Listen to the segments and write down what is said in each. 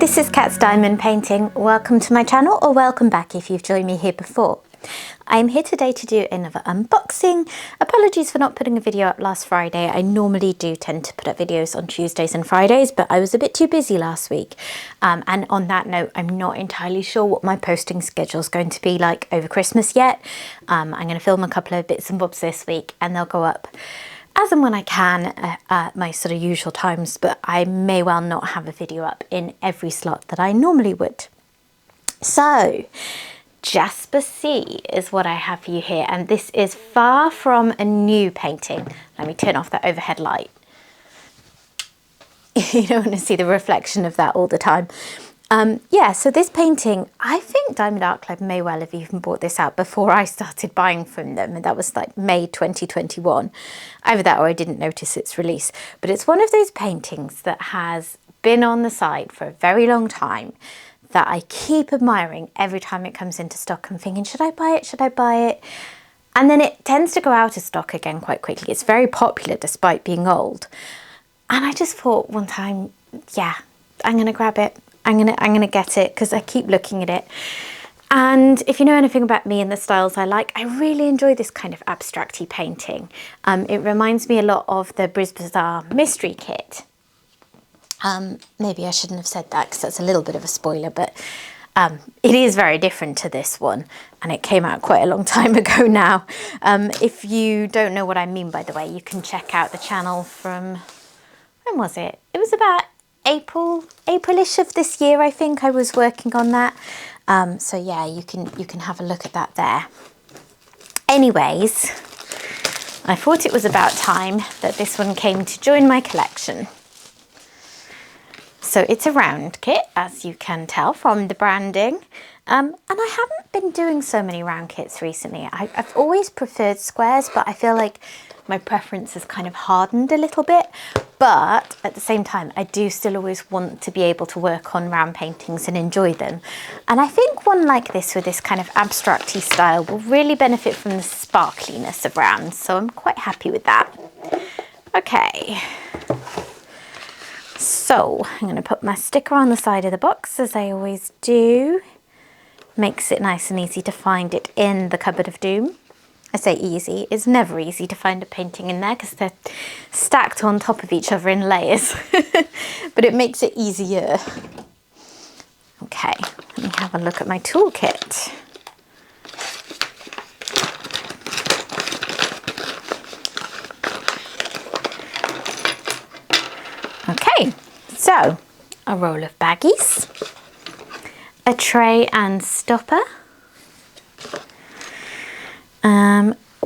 this is Cat's Diamond Painting. Welcome to my channel, or welcome back if you've joined me here before. I'm here today to do another unboxing. Apologies for not putting a video up last Friday. I normally do tend to put up videos on Tuesdays and Fridays, but I was a bit too busy last week. And on that note, I'm not entirely sure what my posting schedule is going to be like over Christmas yet. I'm going to film a couple of bits and bobs this week, and they'll go up as and when I can at my sort of usual times, but I may well not have a video up in every slot that I normally would. So, Jasper Sea is what I have for you here, and this is far from a new painting. Let me turn off that overhead light. You don't want to see the reflection of that all the time. Yeah, so this painting, I think Diamond Art Club may well have even bought this out before I started buying from them, and that was like May 2021. Either that or I didn't notice its release. But it's one of those paintings that has been on the site for a very long time that I keep admiring every time it comes into stock. I'm thinking, should I buy it? Should I buy it? And then it tends to go out of stock again quite quickly. It's very popular despite being old. And I just thought one time, yeah, I'm going to grab it. I'm gonna get it because I keep looking at it. And if you know anything about me and the styles I like, I really enjoy this kind of abstract-y painting. It reminds me a lot of the Brizbazaar mystery kit. Maybe I shouldn't have said that because that's a little bit of a spoiler, but it is very different to this one, and it came out quite a long time ago now. If you don't know what I mean, by the way, you can check out the channel from, when was it? It was about April-ish of this year, I think. I was working on that. So yeah, you can have a look at that there. Anyways, I thought it was about time that this one came to join my collection. So it's a round kit, as you can tell from the branding. And I haven't been doing so many round kits recently. I've always preferred squares, but I feel like my preference has kind of hardened a little bit. But at the same time, I do still always want to be able to work on round paintings and enjoy them. And I think one like this with this kind of abstract-y style will really benefit from the sparkliness of rounds. So I'm quite happy with that. Okay. So I'm going to put my sticker on the side of the box, as I always do. Makes it nice and easy to find it in the cupboard of doom. I say easy, it's never easy to find a painting in there because they're stacked on top of each other in layers. But it makes it easier. Okay, let me have a look at my toolkit. Okay, so a roll of baggies, a tray and stopper.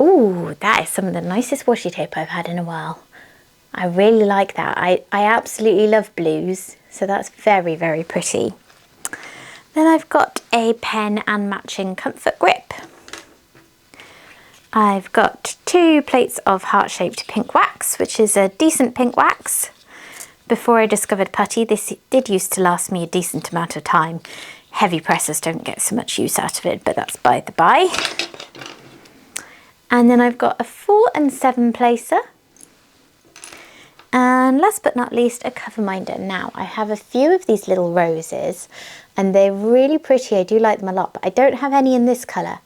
Oh, that is some of the nicest washi tape I've had in a while. I really like that. I absolutely love blues, so that's very, very pretty. Then I've got a pen and matching comfort grip. I've got 2 plates of heart-shaped pink wax, which is a decent pink wax. Before I discovered putty, this did used to last me a decent amount of time. Heavy pressers don't get so much use out of it, but that's by the by. And then I've got a 4 and 7 placer. And last but not least, a cover minder. Now, I have a few of these little roses, and they're really pretty. I do like them a lot, but I don't have any in this colour,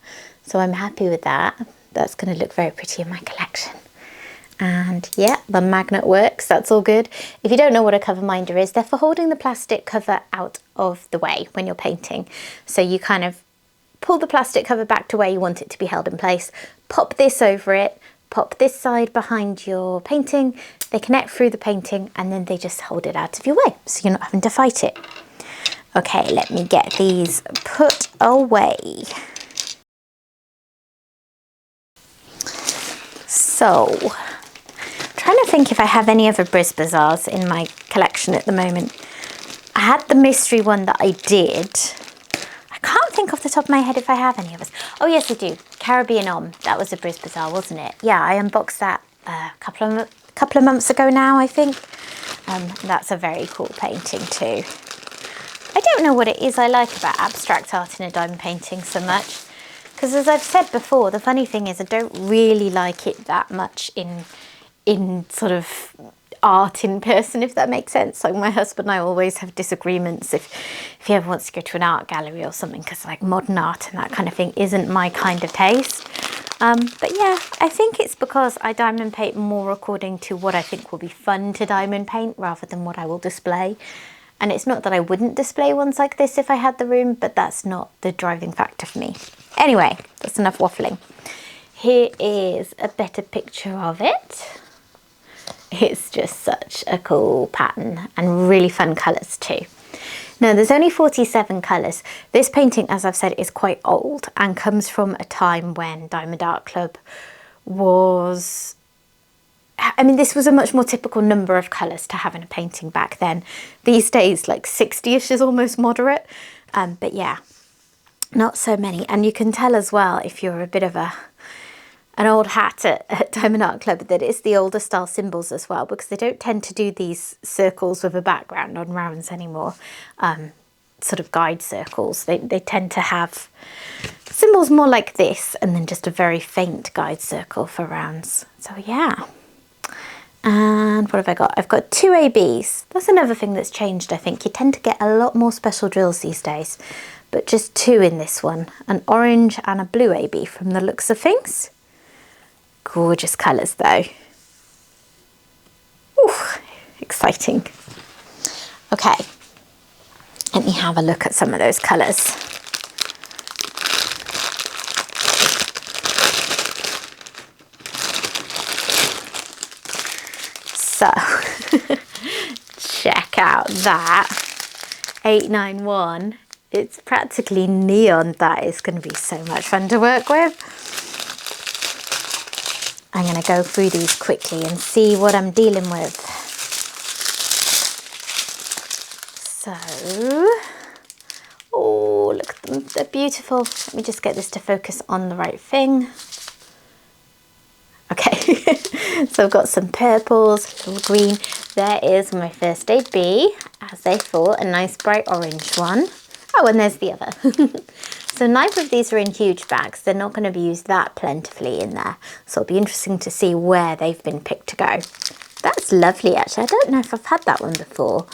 so I'm happy with that. That's going to look very pretty in my collection. And yeah, the magnet works, that's all good. If you don't know what a cover minder is, they're for holding the plastic cover out of the way when you're painting. So you kind of pull the plastic cover back to where you want it to be held in place, pop this over it, pop this side behind your painting, they connect through the painting, and then they just hold it out of your way, so you're not having to fight it. Okay, let me get these put away. So, trying to think if I have any other Brizbazaars in my collection at the moment. I had the mystery one that I did. I can't think off the top of my head if I have any others. Oh yes, I do. Caribbean Om. That was a Brizbazaar, wasn't it? Yeah, I unboxed that a couple of months ago now, I think. That's a very cool painting too. I don't know what it is I like about abstract art in a diamond painting so much. Because as I've said before, the funny thing is I don't really like it that much in sort of art in person, if that makes sense. Like my husband and I always have disagreements if he ever wants to go to an art gallery or something, because like modern art and that kind of thing isn't my kind of taste. But yeah, I think it's because I diamond paint more according to what I think will be fun to diamond paint rather than what I will display. And it's not that I wouldn't display ones like this if I had the room, but that's not the driving factor for me. Anyway, that's enough waffling. Here is a better picture of it. It's just such a cool pattern and really fun colours too. Now there's only 47 colours. This painting, as I've said, is quite old and comes from a time when Diamond Art Club was... I mean, this was a much more typical number of colours to have in a painting back then. These days, like 60-ish is almost moderate. But yeah, not so many. And you can tell as well, if you're a bit of an old hat at Diamond Art Club, that it's the older style symbols as well, because they don't tend to do these circles with a background on rounds anymore. Sort of guide circles. They tend to have symbols more like this, and then just a very faint guide circle for rounds. So yeah. And what have I got? I've got 2 ABs. That's another thing that's changed, I think. You tend to get a lot more special drills these days, but just 2 in this one. An orange and a blue AB from the looks of things. Gorgeous colours though. Ooh, exciting. Okay, let me have a look at some of those colours. So, check out that 891. It's practically neon. That is going to be so much fun to work with. I'm going to go through these quickly and see what I'm dealing with. So, oh, look at them. They're beautiful. Let me just get this to focus on the right thing. Okay, so I've got some purples, a little green. There is my first AB, as I thought, a nice bright orange one. Oh, and there's the other. So neither of these are in huge bags. They're not going to be used that plentifully in there. So it'll be interesting to see where they've been picked to go. That's lovely, actually. I don't know if I've had that one before.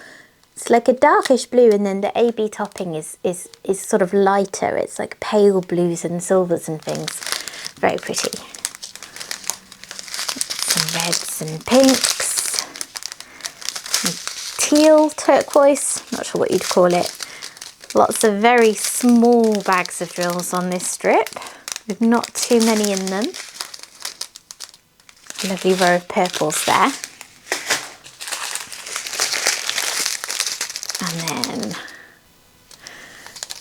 It's like a darkish blue, and then the AB topping is sort of lighter. It's like pale blues and silvers and things. Very pretty. Some reds and pinks. Some teal, turquoise. Not sure what you'd call it. Lots of very small bags of drills on this strip, with not too many in them. A lovely row of purples there. And then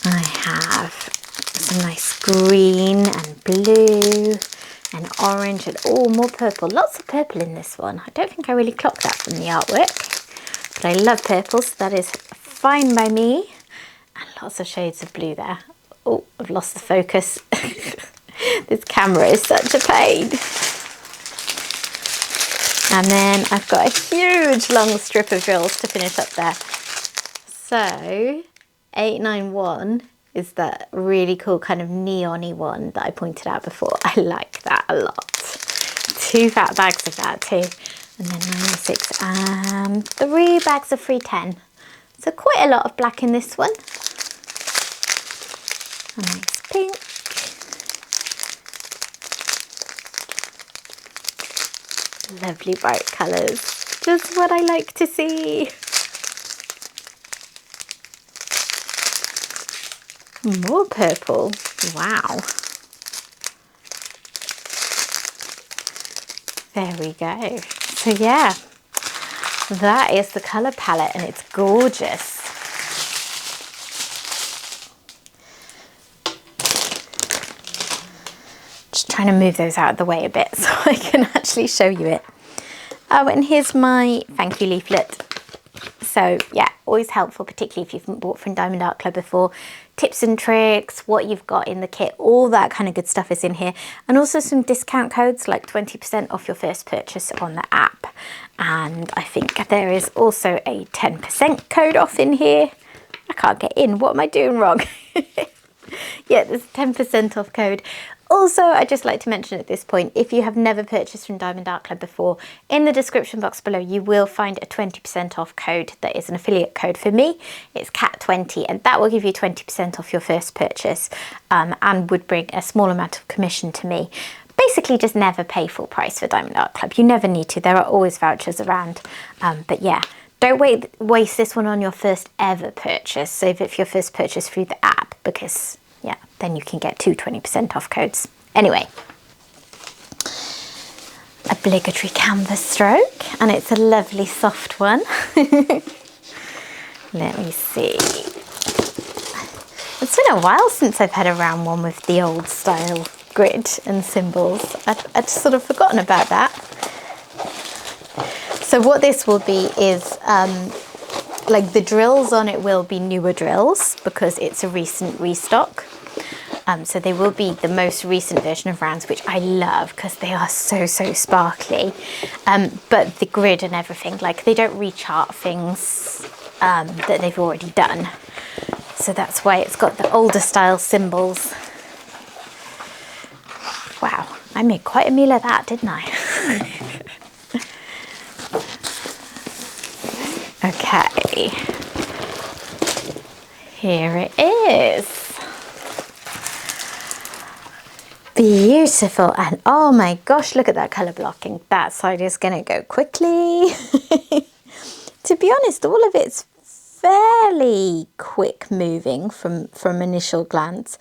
I have some nice green and blue and orange and more purple. Lots of purple in this one. I don't think I really clocked that from the artwork, but I love purple, so that is fine by me. And lots of shades of blue there. Oh, I've lost the focus. This camera is such a pain. And then I've got a huge long strip of drills to finish up there. So 891 is that really cool kind of neon-y one that I pointed out before. I like that a lot. 2 fat bags of that too. And then 906 and 3 bags of 310. So quite a lot of black in this one. A nice pink. Lovely bright colours. Just what I like to see. More purple. Wow. There we go. So yeah, that is the colour palette, and it's gorgeous. Just trying to move those out of the way a bit so I can actually show you it. Oh, and here's my thank you leaflet. So yeah, always helpful, particularly if you've bought from Diamond Art Club before. Tips and tricks, what you've got in the kit, all that kind of good stuff is in here. And also some discount codes, like 20% off your first purchase on the app. And I think there is also a 10% code off in here. I can't get in, what am I doing wrong? Yeah, there's a 10% off code. Also, I'd just like to mention at this point, if you have never purchased from Diamond Art Club before, in the description box below you will find a 20% off code that is an affiliate code for me. It's CAT20, and that will give you 20% off your first purchase, and would bring a small amount of commission to me. Basically just never pay full price for Diamond Art Club. You never need to. There are always vouchers around. But yeah, don't waste this one on your first ever purchase. Save it for your first purchase through the app, because yeah, then you can get 20% off codes. Anyway, obligatory canvas stroke, and it's a lovely soft one. Let me see. It's been a while since I've had a round one with the old style grid and symbols. I'd sort of forgotten about that. So what this will be is, like, the drills on it will be newer drills because it's a recent restock. So they will be the most recent version of rounds, which I love because they are so sparkly. But the grid and everything, like, they don't rechart things that they've already done. So that's why it's got the older style symbols. Wow, I made quite a meal of that, didn't I? Okay, here it is. Beautiful, and oh my gosh, look at that colour blocking. That side is going to go quickly. To be honest, all of it's fairly quick moving from initial glance.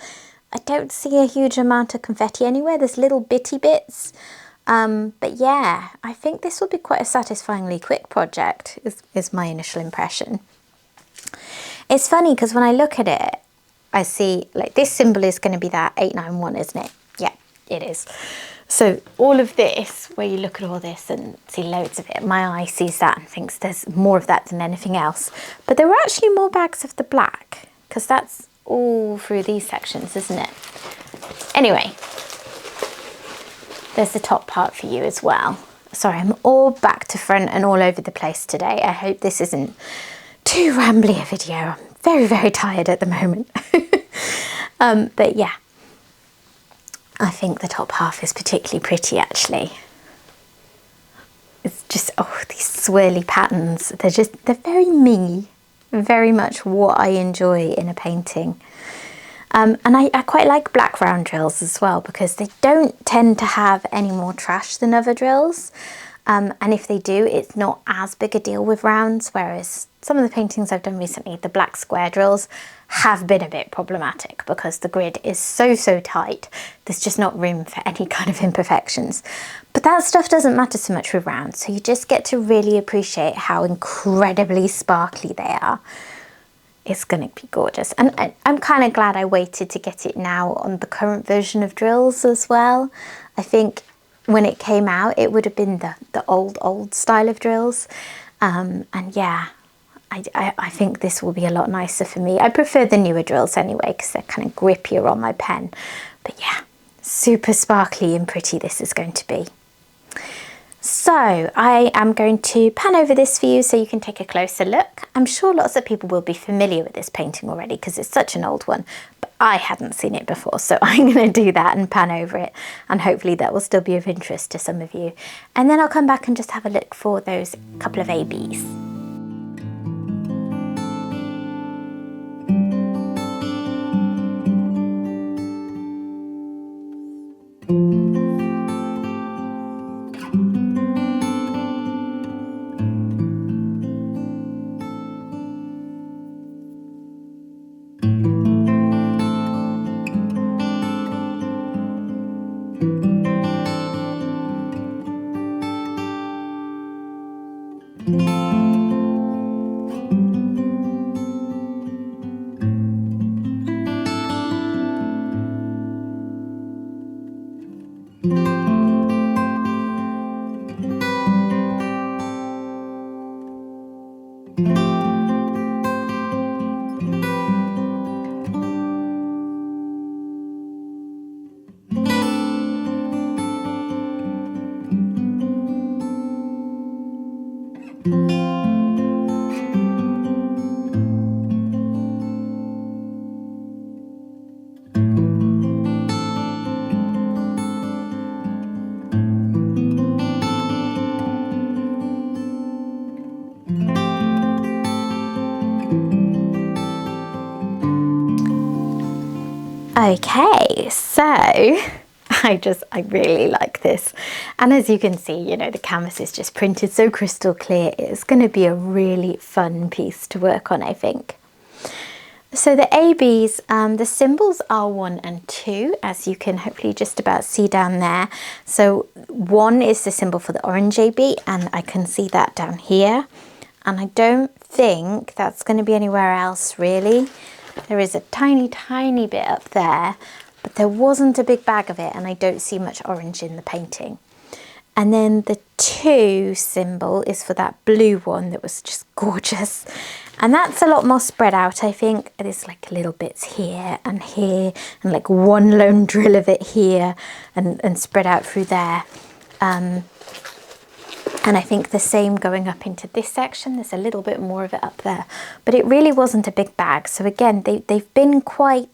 I don't see a huge amount of confetti anywhere. There's little bitty bits. But yeah, I think this will be quite a satisfyingly quick project, is my initial impression. It's funny because when I look at it, I see, like, this symbol is going to be that 891, isn't it? Yeah, it is. So all of this, where you look at all this and see loads of it, my eye sees that and thinks there's more of that than anything else. But there were actually more bags of the black, because that's all through these sections, isn't it? Anyway, there's the top part for you as well. Sorry, I'm all back to front and all over the place today. I hope this isn't too rambly a video. I'm very tired at the moment. But yeah, I think the top half is particularly pretty, actually. It's just, oh, these swirly patterns. They're very me, very much what I enjoy in a painting. And I quite like black round drills as well, because they don't tend to have any more trash than other drills. And if they do, it's not as big a deal with rounds, whereas some of the paintings I've done recently, the black square drills, have been a bit problematic because the grid is so tight. There's just not room for any kind of imperfections. But that stuff doesn't matter so much with rounds, so you just get to really appreciate how incredibly sparkly they are. It's going to be gorgeous. And I'm kind of glad I waited to get it now on the current version of drills as well. I think when it came out, it would have been the old style of drills. And yeah, I think this will be a lot nicer for me. I prefer the newer drills anyway, because they're kind of grippier on my pen. But yeah, super sparkly and pretty this is going to be. So I am going to pan over this for you so you can take a closer look. I'm sure lots of people will be familiar with this painting already because it's such an old one, but I hadn't seen it before, so I'm going to do that and pan over it, and hopefully that will still be of interest to some of you. And then I'll come back and just have a look for those couple of ABs. Okay, so I really like this. And as you can see, you know, the canvas is just printed so crystal clear. It's going to be a really fun piece to work on, I think. So the ABs, the symbols are 1 and 2, as you can hopefully just about see down there. So 1 is the symbol for the orange AB, and I can see that down here. And I don't think that's going to be anywhere else really. There is a tiny, tiny bit up there, but there wasn't a big bag of it, and I don't see much orange in the painting. And then the 2 symbol is for that blue one that was just gorgeous. And that's a lot more spread out, I think. There's like little bits here, and like one lone drill of it here, and spread out through there. And I think the same going up into this section. There's a little bit more of it up there. But it really wasn't a big bag. So again, they've been quite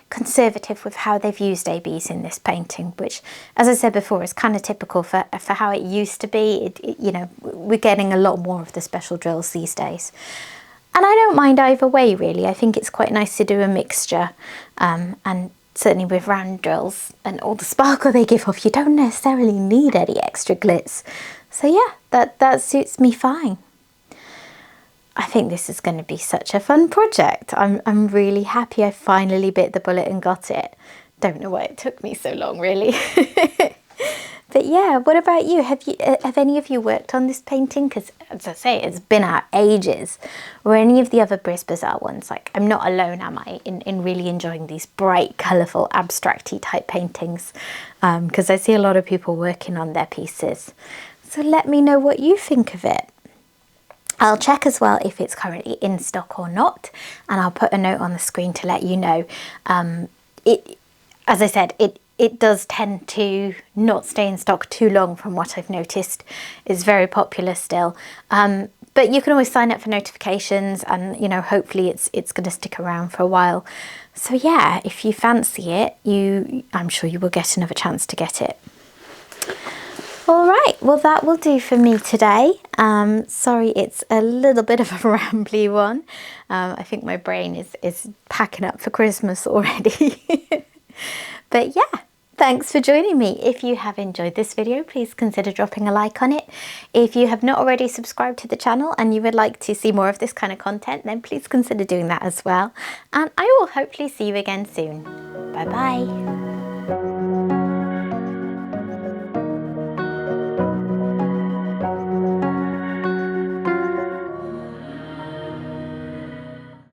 conservative with how they've used ABs in this painting, which, as I said before, is kind of typical for how it used to be. You know, we're getting a lot more of the special drills these days. And I don't mind either way, really. I think it's quite nice to do a mixture. And certainly with round drills and all the sparkle they give off, you don't necessarily need any extra glitz. So yeah, that suits me fine. I think this is going to be such a fun project. I'm really happy I finally bit the bullet and got it. Don't know why it took me so long, really. But yeah, what about you? Have any of you worked on this painting? Because as I say, it's been out ages. Or any of the other Brizbazaar ones? Like, I'm not alone, am I, in really enjoying these bright, colourful, abstract-y type paintings? Because I see a lot of people working on their pieces. So let me know what you think of it. I'll check as well if it's currently in stock or not, and I'll put a note on the screen to let you know. As I said, it does tend to not stay in stock too long from what I've noticed. It's very popular still. But you can always sign up for notifications, and you know, hopefully it's going to stick around for a while. So yeah, if you fancy it, I'm sure you will get another chance to get it. All right, well that will do for me today. Sorry, it's a little bit of a rambly one. I think my brain is packing up for Christmas already. But yeah, thanks for joining me. If you have enjoyed this video, please consider dropping a like on it. If you have not already subscribed to the channel and you would like to see more of this kind of content, then please consider doing that as well. And I will hopefully see you again soon. Bye bye.